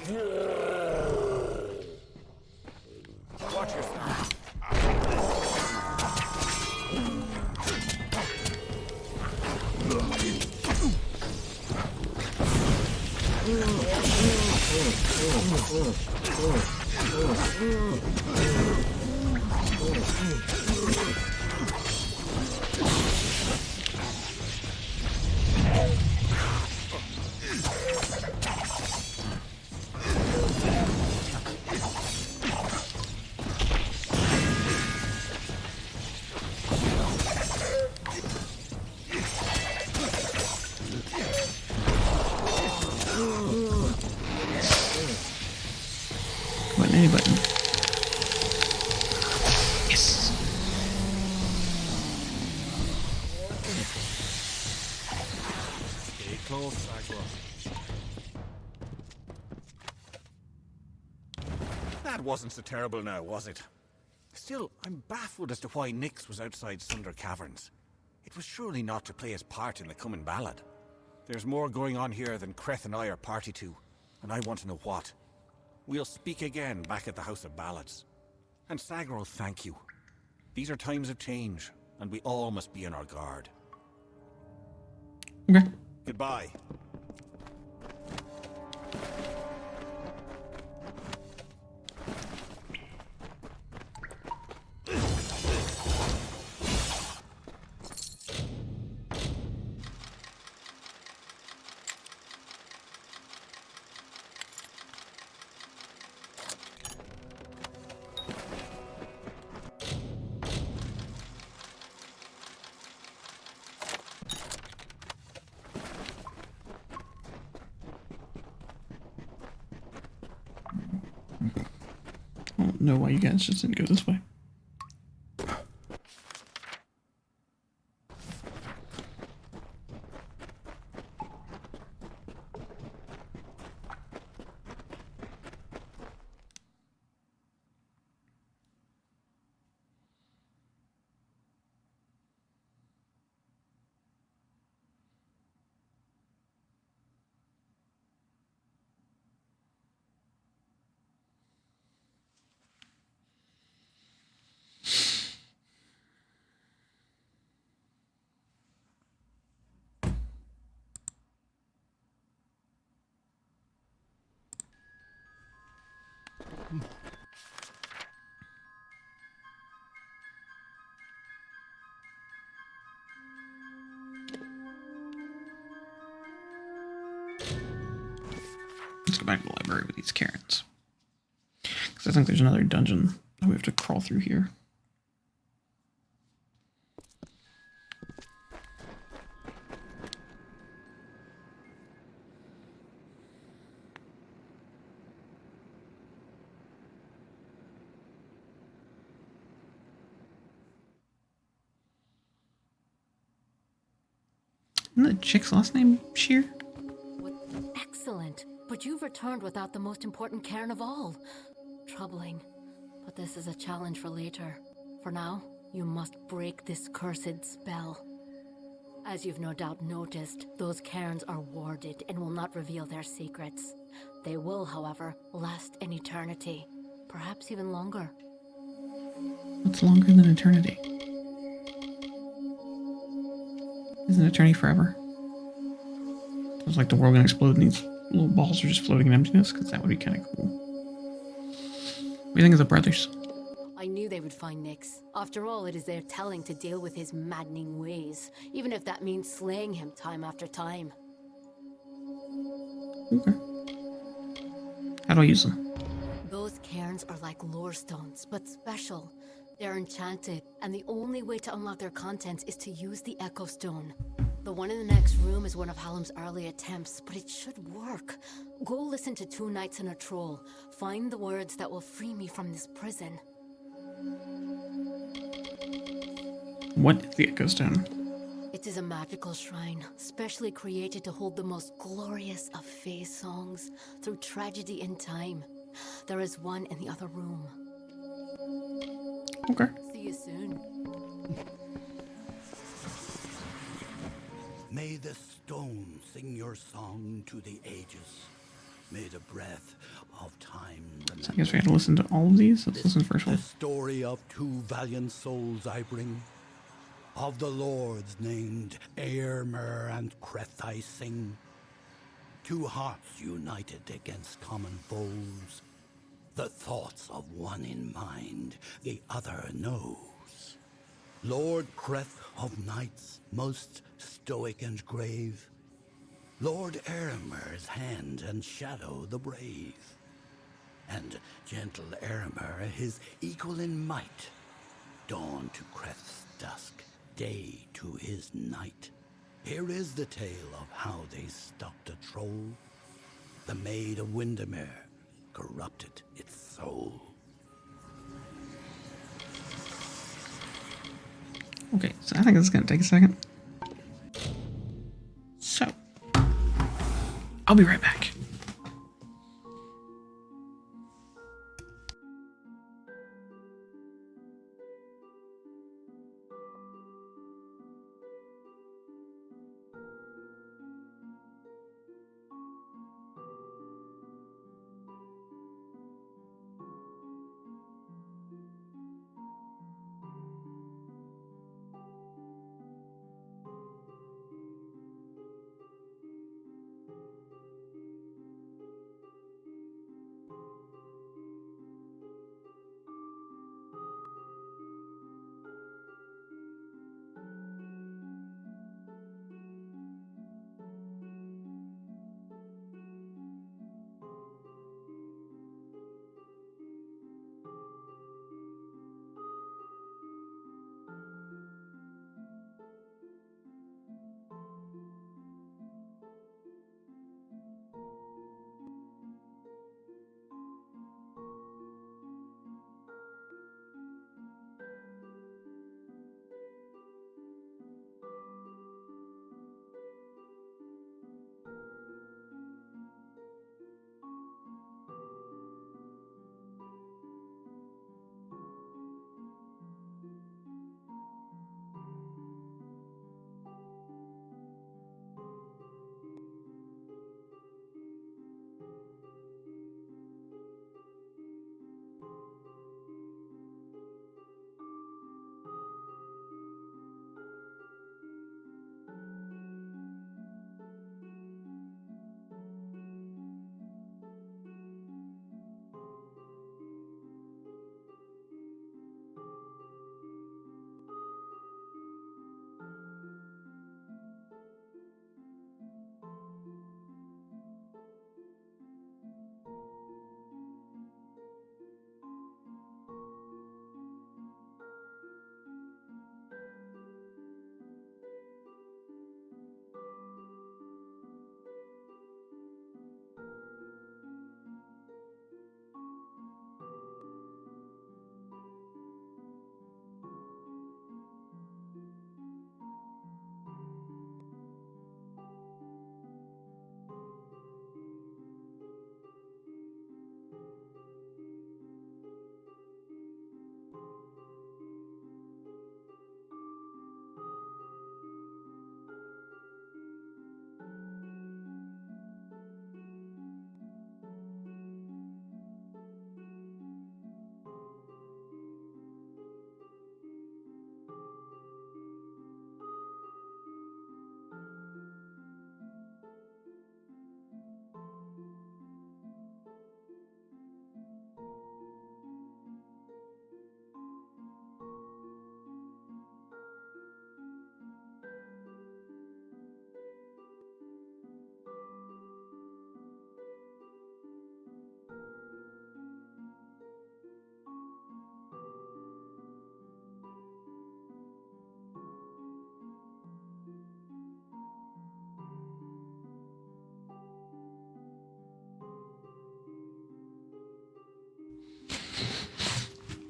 Watch yourself. Any button. Yes. Stay close, Agro. That wasn't so terrible now, was it? Still, I'm baffled as to why Nyx was outside Sunder Caverns. It was surely not to play his part in the coming ballad. There's more going on here than Creth and I are party to, and I want to know what. We'll speak again back at the House of Ballads. And Sagro, thank you. These are times of change, and we all must be on our guard. Okay. Goodbye. I don't know why you guys just didn't go this way. Let's go back to the library with these Karens. Because I think there's another dungeon that we have to crawl through here. Isn't that chick's last name Sheer? Excellent. But you've returned without the most important cairn of all. Troubling. But this is a challenge for later. For now, you must break this cursed spell. As you've no doubt noticed, those cairns are warded and will not reveal their secrets. They will, however, last an eternity. Perhaps even longer. What's longer than eternity? Isn't eternity forever? It's like the world gonna explode and these little balls are just floating in emptiness, because that would be kind of cool. What do you think of the brothers? I knew they would find Nyx. After all, it is their telling to deal with his maddening ways, even if that means slaying him time after time. Okay. How do I use them? Those cairns are like lore stones, but special. They're enchanted, and the only way to unlock their contents is to use the Echo Stone. The one in the next room is one of Hallam's early attempts, but it should work. Go listen to Two Knights and a Troll. Find the words that will free me from this prison. What is the Echo Stone? It is a magical shrine, specially created to hold the most glorious of Fae songs through tragedy and time. There is one in the other room. Okay. See you soon. May the stone sing your song to the ages. made a breath of time. So I guess we had to listen to all of these. Let's listen to the first The one. story of two valiant souls I bring, of the lords named Aermer and Creth I sing. Two hearts united against common foes, the thoughts of one in mind, the other knows. Lord Creth of knights, most stoic and grave, Lord Aermer's hand and shadow the brave, and gentle Aermer his equal in might, dawn to Creth's dusk, day to his night. Here is the tale of how they stopped a troll. The Maid of Windermere corrupted its soul. Okay, so I think this is going to take a second. So, I'll be right back.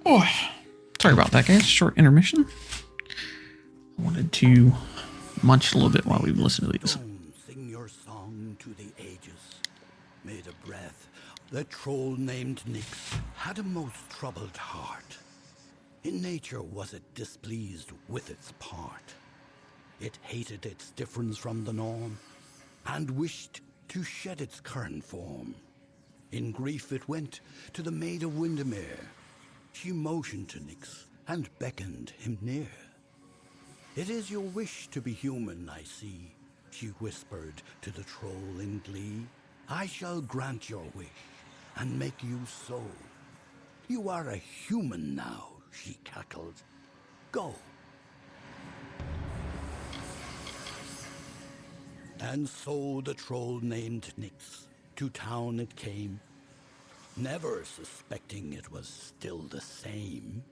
Oh, sorry about that, guys. Short intermission. I wanted to munch a little bit while we listen to these. Sing your song to the ages. Made a breath. The troll named Nyx had a most troubled heart. In nature was it displeased with its part. It hated its difference from the norm, and wished to shed its current form. In grief it went to the Maid of Windermere. She motioned to Nyx and beckoned him near. "It is your wish to be human, I see," she whispered to the troll in glee. "I shall grant your wish and make you so. You are a human now," she cackled. "Go." And so the troll named Nyx to town it came, never suspecting it was still the same.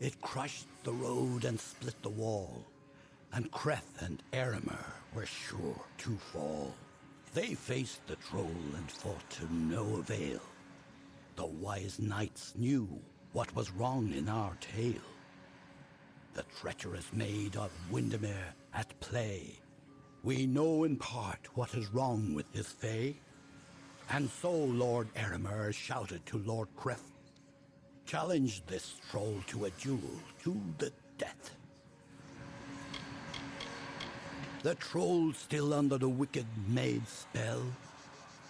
It crushed the road and split the wall, and Creth and Eremer were sure to fall. They faced the troll and fought to no avail. The wise knights knew what was wrong in our tale. The treacherous Maid of Windermere at play. We know in part what is wrong with his fay. And so Lord Eremer shouted to Lord Creth, "Challenge this troll to a duel to the death." The troll still under the wicked maid's spell,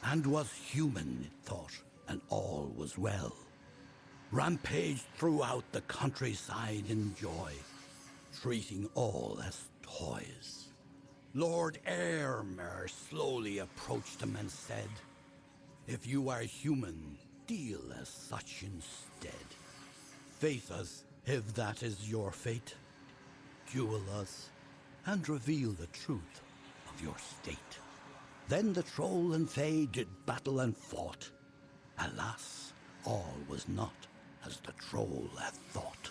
and was human, it thought, and all was well. Rampaged throughout the countryside in joy, treating all as toys. Lord Eremer slowly approached him and said, "If you are human, deal as such instead. Face us, if that is your fate. Duel us, and reveal the truth of your state." Then the troll and fae did battle and fought. Alas, all was not as the troll had thought.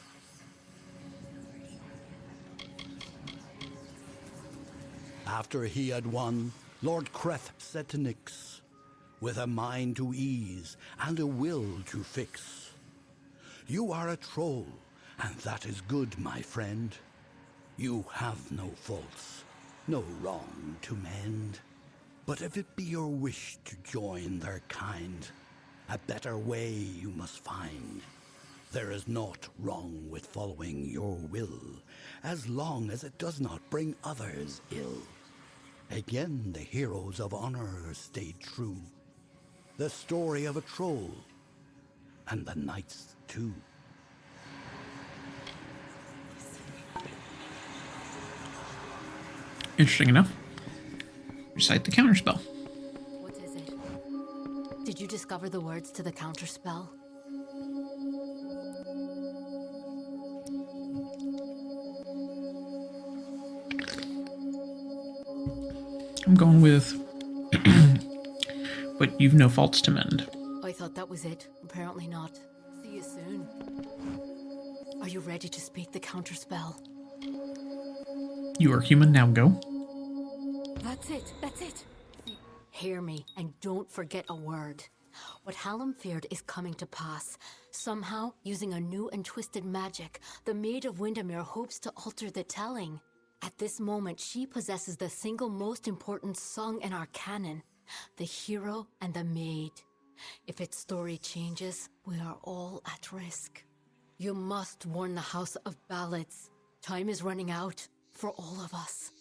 After he had won, Lord Creth said to Nyx, with a mind to ease and a will to fix, "You are a troll, and that is good, my friend. You have no faults, no wrong to mend. But if it be your wish to join their kind, a better way you must find. There is naught wrong with following your will, as long as it does not bring others ill." Again the heroes of honor stayed true. The story of a troll, and the knights too. Interesting enough. Recite the counterspell. What is it? Did you discover the words to the counterspell? I'm going with, but you've no faults to mend. I thought that was it. Apparently not. See you soon. Are you ready to speak the counterspell? You are human, now go. That's it. That's it. Hear me, and don't forget a word. What Hallam feared is coming to pass. Somehow, using a new and twisted magic, the Maid of Windermere hopes to alter the telling. At this moment, she possesses the single most important song in our canon, the hero and the maid. If its story changes, we are all at risk. You must warn the House of Ballads. Time is running out for all of us.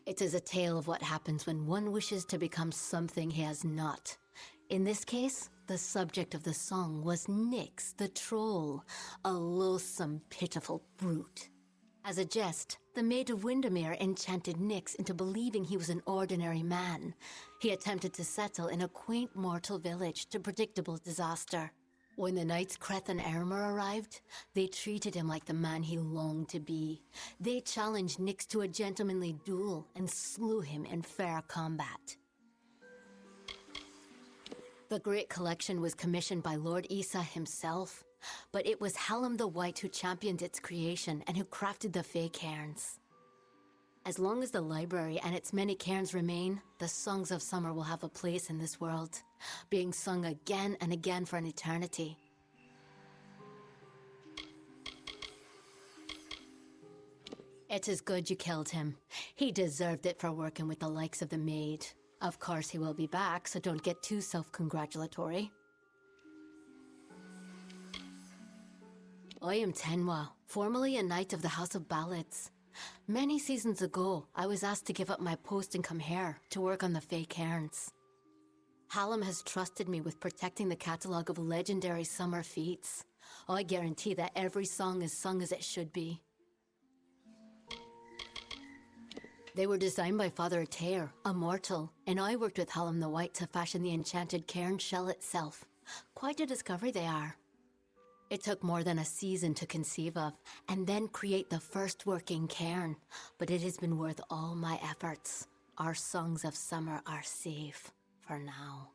It is a tale of what happens when one wishes to become something he has not. In this case, the subject of the song was Nyx the troll, a loathsome, pitiful brute. As a jest, the Maid of Windermere enchanted Nyx into believing he was an ordinary man. He attempted to settle in a quaint mortal village to predictable disaster. When the knights Creth and Eremer arrived, they treated him like the man he longed to be. They challenged Nyx to a gentlemanly duel and slew him in fair combat. The Great Collection was commissioned by Lord Issa himself, but it was Hallam the White who championed its creation and who crafted the Fae cairns. As long as the library and its many cairns remain, the songs of summer will have a place in this world, being sung again and again for an eternity. It is good you killed him. He deserved it for working with the likes of the Maid. Of course he will be back, so don't get too self-congratulatory. I am Tenwa, formerly a knight of the House of Ballads. Many seasons ago, I was asked to give up my post and come here to work on the fake cairns. Hallam has trusted me with protecting the catalogue of legendary summer feats. I guarantee that every song is sung as it should be. They were designed by Father Atair, a mortal, and I worked with Hallam the White to fashion the enchanted cairn shell itself. Quite a discovery they are. It took more than a season to conceive of, and then create the first working cairn, but it has been worth all my efforts. Our songs of summer are safe, for now.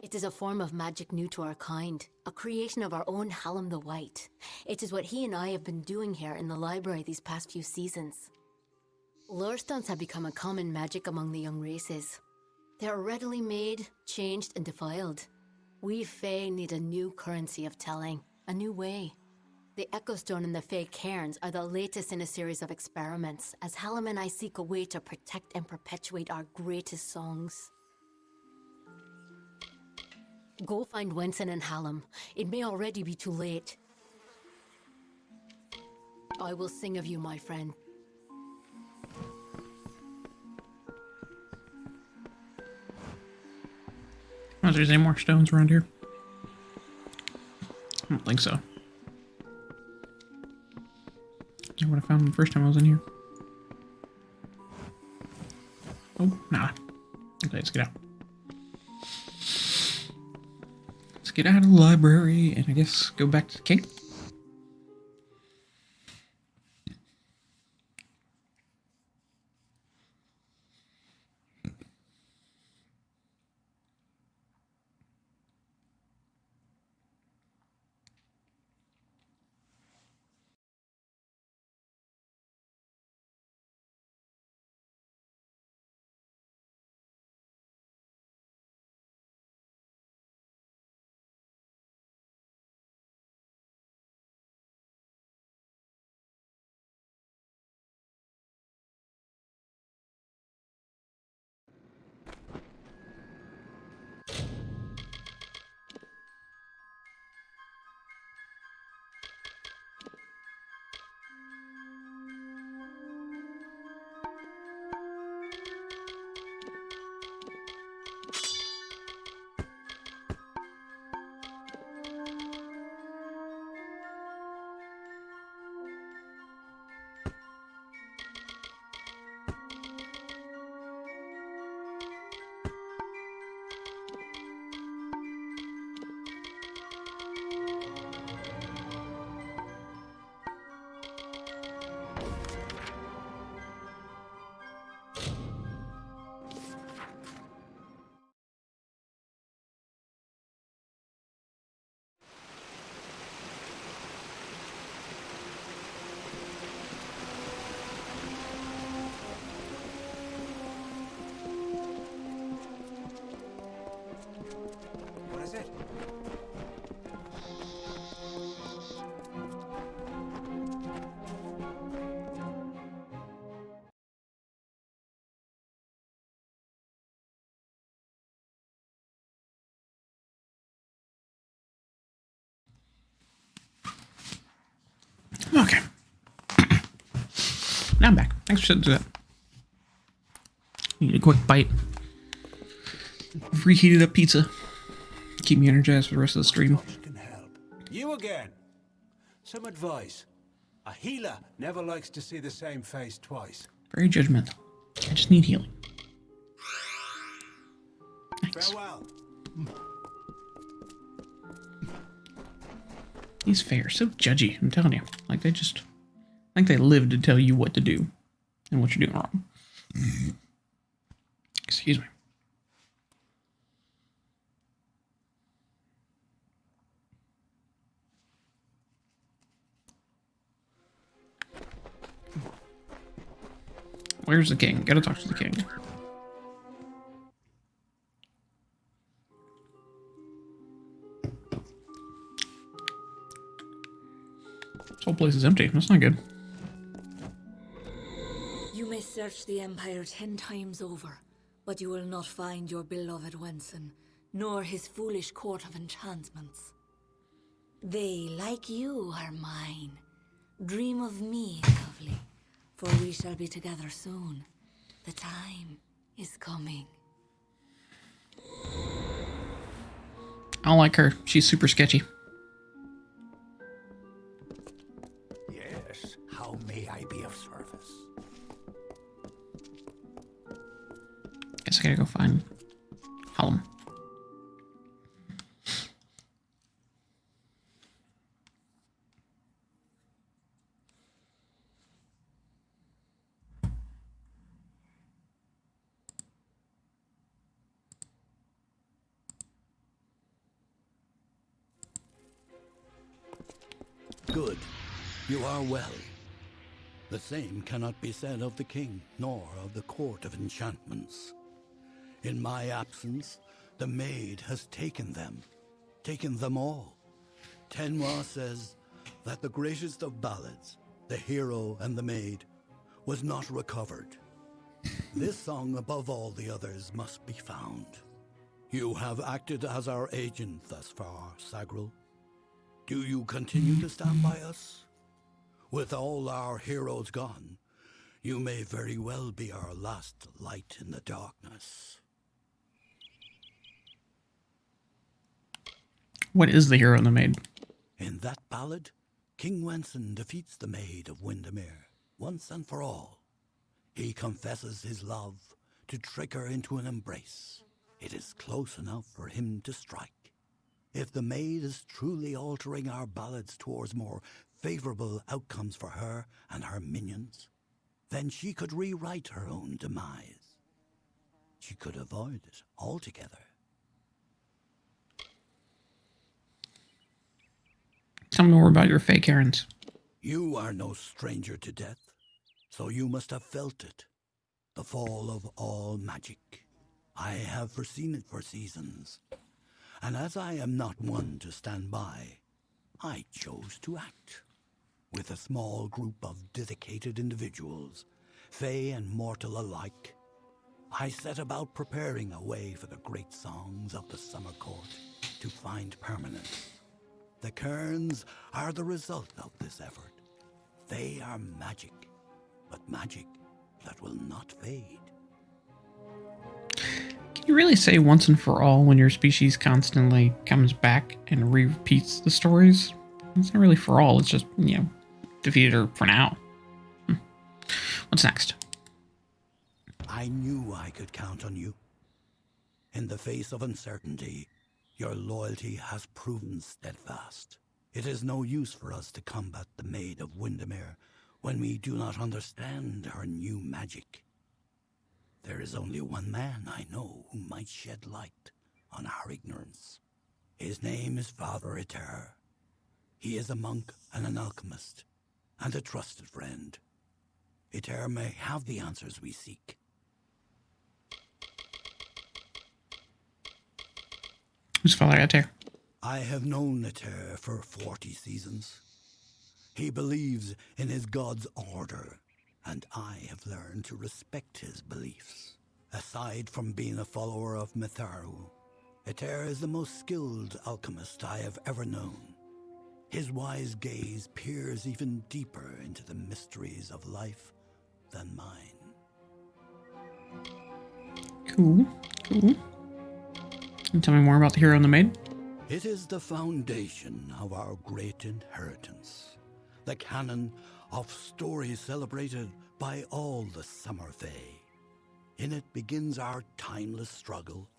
It is a form of magic new to our kind, a creation of our own Hallam the White. It is what he and I have been doing here in the library these past few seasons. Lore stones have become a common magic among the young races. They are readily made, changed, and defiled. We Fae need a new currency of telling, a new way. The Echo Stone and the Fae cairns are the latest in a series of experiments, as Hallam and I seek a way to protect and perpetuate our greatest songs. Go find Wenson and Hallam. It may already be too late. I will sing of you, my friend. Oh, is there any more stones around here? I don't think so. I would have found them the first time I was in here. Oh, nah. Okay, let's get out. Let's get out of the library and I guess go back to the king. What is it? Okay. Now I'm back. Thanks for sitting through that. Need a quick bite. Reheated up pizza. Keep me energized for the rest of the stream. Touch can help. You again. Some advice. A healer never likes to see the same face twice. Very judgmental. I just need healing. Nice. Farewell. These Fae are so judgy, I'm telling you. Like they just... I think they live to tell you what to do. And what you're doing wrong. Excuse me. Where's the king? Gotta talk to the king. This whole place is empty. That's not good. You may search the Empire 10 times over, but you will not find your beloved Wenson, nor his foolish court of enchantments. They, like you, are mine. Dream of me, lovely, for we shall be together soon. The time is coming. I don't like her. She's super sketchy. Yes, how may I be of service? Guess I gotta go find Hallam. Good. You are well. The same cannot be said of the king, nor of the court of enchantments. In my absence, the maid has taken them all. Tenwa says that the greatest of ballads, the hero and the maid, was not recovered. This song, above all the others, must be found. You have acted as our agent thus far, Sagril. Do you continue to stand by us? With all our heroes gone, you may very well be our last light in the darkness. What is the hero and the maid? In that ballad, King Wenson defeats the Maid of Windermere once and for all. He confesses his love to trick her into an embrace. It is close enough for him to strike. If the maid is truly altering our ballads towards more favorable outcomes for her and her minions, then she could rewrite her own demise. She could avoid it altogether. Tell me more about your fake errands. You are no stranger to death, so you must have felt it. The fall of all magic. I have foreseen it for seasons. And as I am not one to stand by, I chose to act. With a small group of dedicated individuals, fey and mortal alike, I set about preparing a way for the great songs of the Summer Court to find permanence. The cairns are the result of this effort. They are magic, but magic that will not fade. Can you really say once and for all when your species constantly comes back and repeats the stories? It's not really for all, it's just, defeated her for now. What's next? I knew I could count on you. In the face of uncertainty, your loyalty has proven steadfast. It is no use for us to combat the Maid of Windermere when we do not understand her new magic. There is only one man I know who might shed light on our ignorance. His name is Father Eter. He is a monk and an alchemist, and a trusted friend. Eter may have the answers we seek. Who's Father Eter? I have known Eter for 40 seasons. He believes in his god's order, and I have learned to respect his beliefs. Aside from being a follower of Mitharu, Eter is the most skilled alchemist I have ever known. His wise gaze peers even deeper into the mysteries of life than mine. Cool. Can you tell me more about the hero and the maid? It is the foundation of our great inheritance, the canon of stories celebrated by all the Summer Fae. In it begins our timeless struggle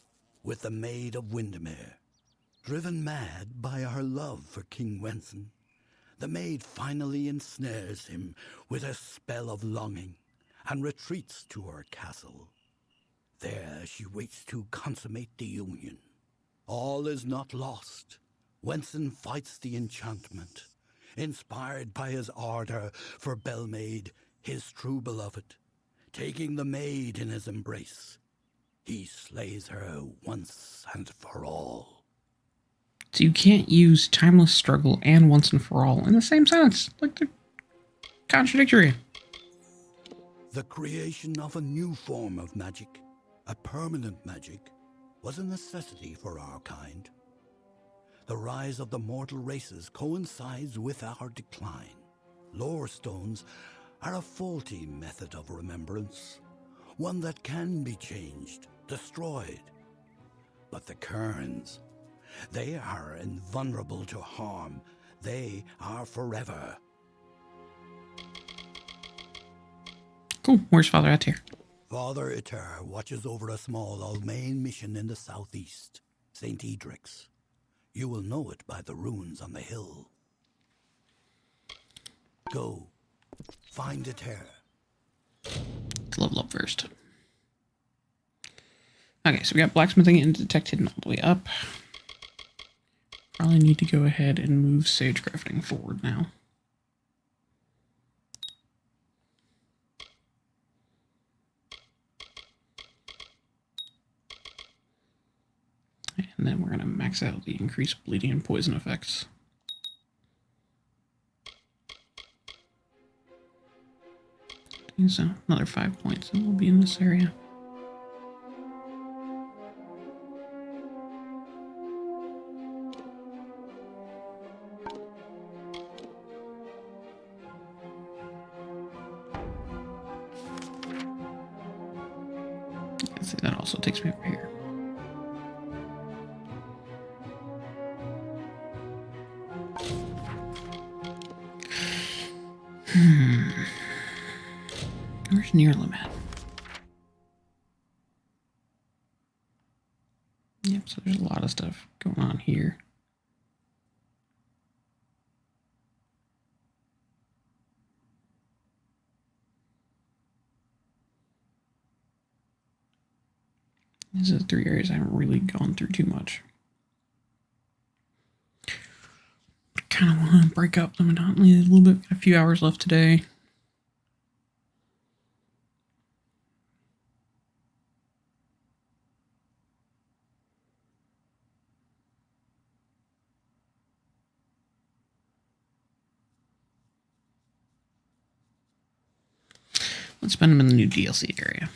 with the Maid of Windermere. Driven mad by her love for King Wenson, the maid finally ensnares him with a spell of longing and retreats to her castle. There she waits to consummate the union. All is not lost. Wenson fights the enchantment, inspired by his ardor for Belmaid, his true beloved. Taking the maid in his embrace, he slays her once and for all. So you can't use timeless struggle and once and for all in the same sentence. Like, they're contradictory. The creation of a new form of magic, a permanent magic, was a necessity for our kind. The rise of the mortal races coincides with our decline. Lore stones are a faulty method of remembrance, one that can be changed, destroyed. But the Kerns, they are invulnerable to harm. They are forever. Cool. Where's Father Atir? Father Atir watches over a small Almain mission in the southeast, St. Edric's. You will know it by the runes on the hill. Go, find Atir. Let's level up first. Okay, so we got blacksmithing and detect hidden all the way up. Probably need to go ahead and move sagecrafting forward now. And then we're going to max out the increased bleeding and poison effects. So another 5 points and we'll be in this area. See, that also takes me over here. Where's Nearlam at? Yep, so there's a lot of stuff going on here. These are the 3 areas I haven't really gone through too much. I kind of want to break up the monotony a little bit. A few hours left today. Let's spend them in the new DLC area.